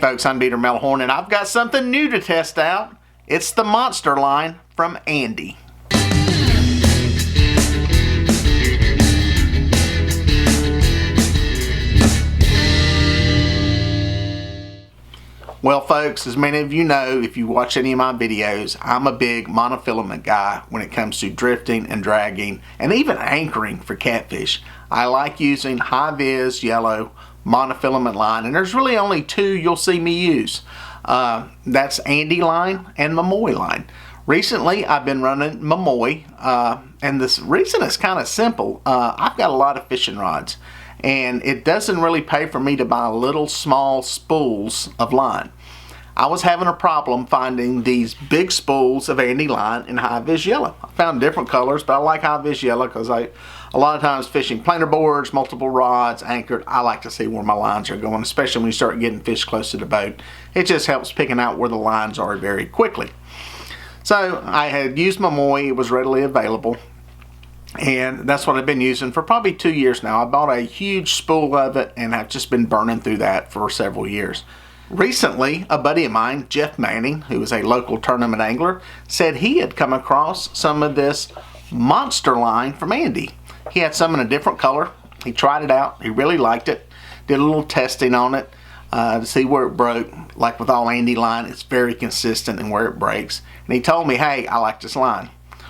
folks, I'm Melhorn, and I've got something new to test out. It's the monster line from Ande. Well folks, as many of you know, if you watch any of my videos, I'm a big monofilament guy when it comes to drifting and dragging and even anchoring for catfish. I like using high-vis yellow monofilament line, and there's really only two you'll see me use. That's Ande line and Melhorn line. Recently I've been running Melhorn, and this reason is kind of simple. I've got a lot of fishing rods, and it doesn't really pay for me to buy little small spools of line. I was having a problem finding these big spools of Ande line in high-vis yellow. I found different colors, but I like high-vis yellow because a lot of times fishing planer boards, multiple rods, anchored, I like to see where my lines are going, especially when you start getting fish close to the boat. It just helps picking out where the lines are very quickly. So I had used Melhorn, it was readily available, and that's what I've been using for probably 2 years now. I bought a huge spool of it, and I've just been burning through that for several years. Recently, a buddy of mine, Jeff Manning, who is a local tournament angler, said he had come across some of this monster line from Ande. He had some in a different color. He tried it out. He really liked it. Did a little testing on it to see where it broke. Like with all Ande line, it's very consistent in where it breaks. And he told me, hey, I like this line.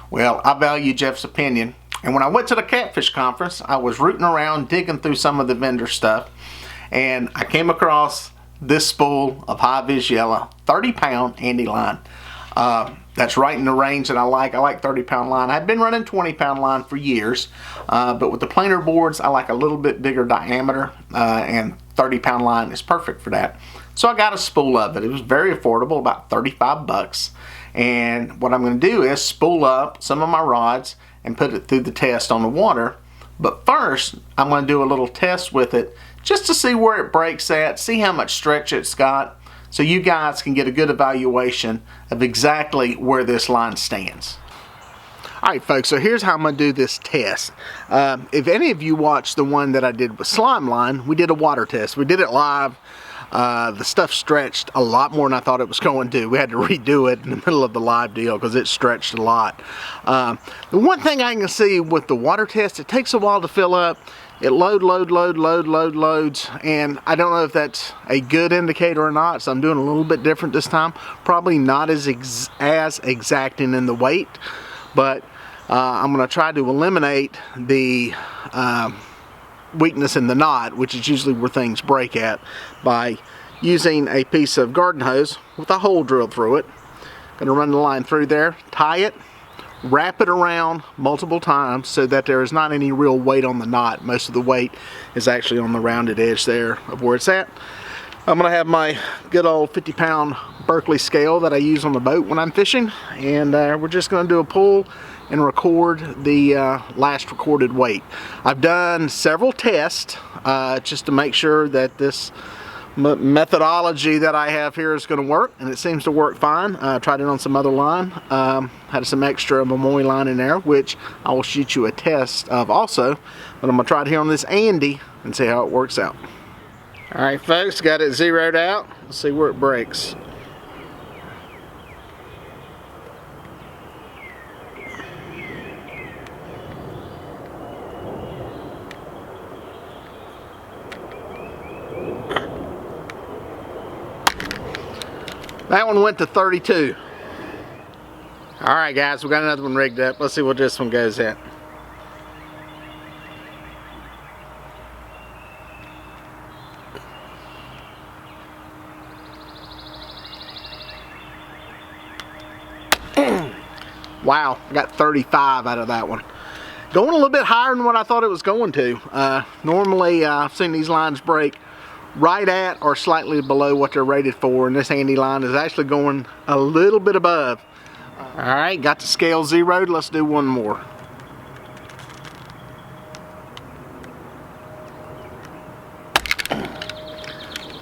Well, I value Jeff's opinion. And when I went to the Catfish conference, I was rooting around, digging through some of the vendor stuff, and I came across this spool of high-vis yellow 30-pound Ande line. That's right in the range that I like. I like 30-pound line. I've been running 20-pound line for years, but with the planer boards, I like a little bit bigger diameter, and 30-pound line is perfect for that. So I got a spool of it. It was very affordable, about 35 bucks. And what I'm going to do is spool up some of my rods and put it through the test on the water. But first, I'm going to do a little test with it just to see where it breaks at, see how much stretch it's got, so you guys can get a good evaluation of exactly where this line stands. Alright folks, so here's how I'm going to do this test. If any of you watched the one that I did with slime line, we did a water test. We did it live. The stuff stretched a lot more than I thought it was going to. We had to redo it in the middle of the live deal because it stretched a lot. The one thing I can see with the water test, it takes a while to fill up. It loads, and I don't know if that's a good indicator or not, so I'm doing a little bit different this time. Probably not as exacting in the weight, but I'm going to try to eliminate the weakness in the knot, which is usually where things break at, by using a piece of garden hose with a hole drilled through it. Going to run the line through there, tie it, wrap it around multiple times so that there is not any real weight on the knot. Most of the weight is actually on the rounded edge there of where it's at. I'm going to have my good old 50-pound Berkeley scale that I use on the boat when I'm fishing, and we're just going to do a pull and record the last recorded weight. I've done several tests just to make sure that this methodology that I have here is going to work, and it seems to work fine. Tried it on some other line, had some extra Melhorn line in there, which I will shoot you a test of also, but I'm going to try it here on this Ande and see how it works out. Alright folks, got it zeroed out. Let's see where it breaks. That one went to 32. Alright guys, we got another one rigged up. Let's see what this one goes at. Wow, I got 35 out of that one. Going a little bit higher than what I thought it was going to. Normally I've seen these lines break right at or slightly below what they're rated for, and this Ande line is actually going a little bit above. Alright, got the scale zeroed. Let's do one more.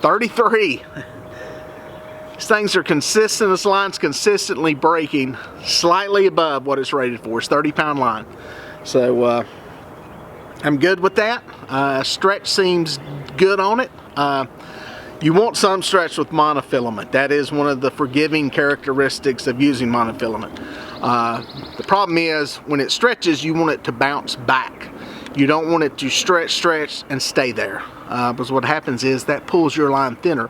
$33. These things are consistent. This line's consistently breaking slightly above what it's rated for. It's 30-pound line. So I'm good with that. Stretch seems good on it. You want some stretch with monofilament. That is one of the forgiving characteristics of using monofilament. The problem is when it stretches, you want it to bounce back. You don't want it to stretch and stay there, because what happens is that pulls your line thinner.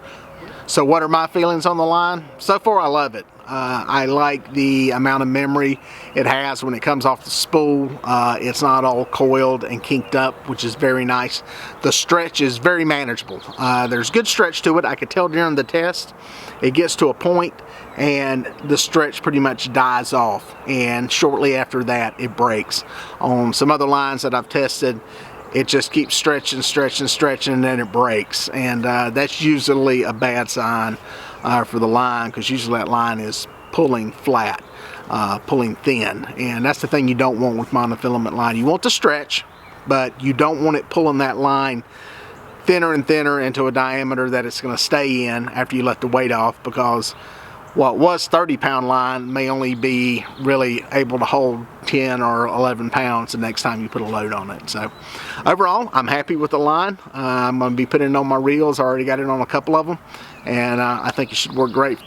So what are my feelings on the line? So far I love it. I like the amount of memory it has when it comes off the spool. It's not all coiled and kinked up, which is very nice. The stretch is very manageable. There's good stretch to it. I could tell during the test it gets to a point and the stretch pretty much dies off, and shortly after that it breaks. On some other lines that I've tested, it just keeps stretching and then it breaks, and that's usually a bad sign for the line, because usually that line is pulling flat, pulling thin, and that's the thing you don't want with monofilament line. You want to stretch, but you don't want it pulling that line thinner and thinner into a diameter that it's going to stay in after you let the weight off, because what was 30-pound line may only be really able to hold 10 or 11 pounds the next time you put a load on it. So overall, I'm happy with the line. I'm going to be putting it on my reels. I already got it on a couple of them, and I think it should work great.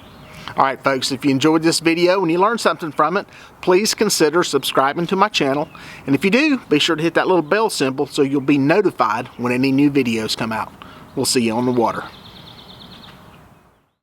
Alright folks, if you enjoyed this video and you learned something from it, please consider subscribing to my channel. And if you do, be sure to hit that little bell symbol so you'll be notified when any new videos come out. We'll see you on the water.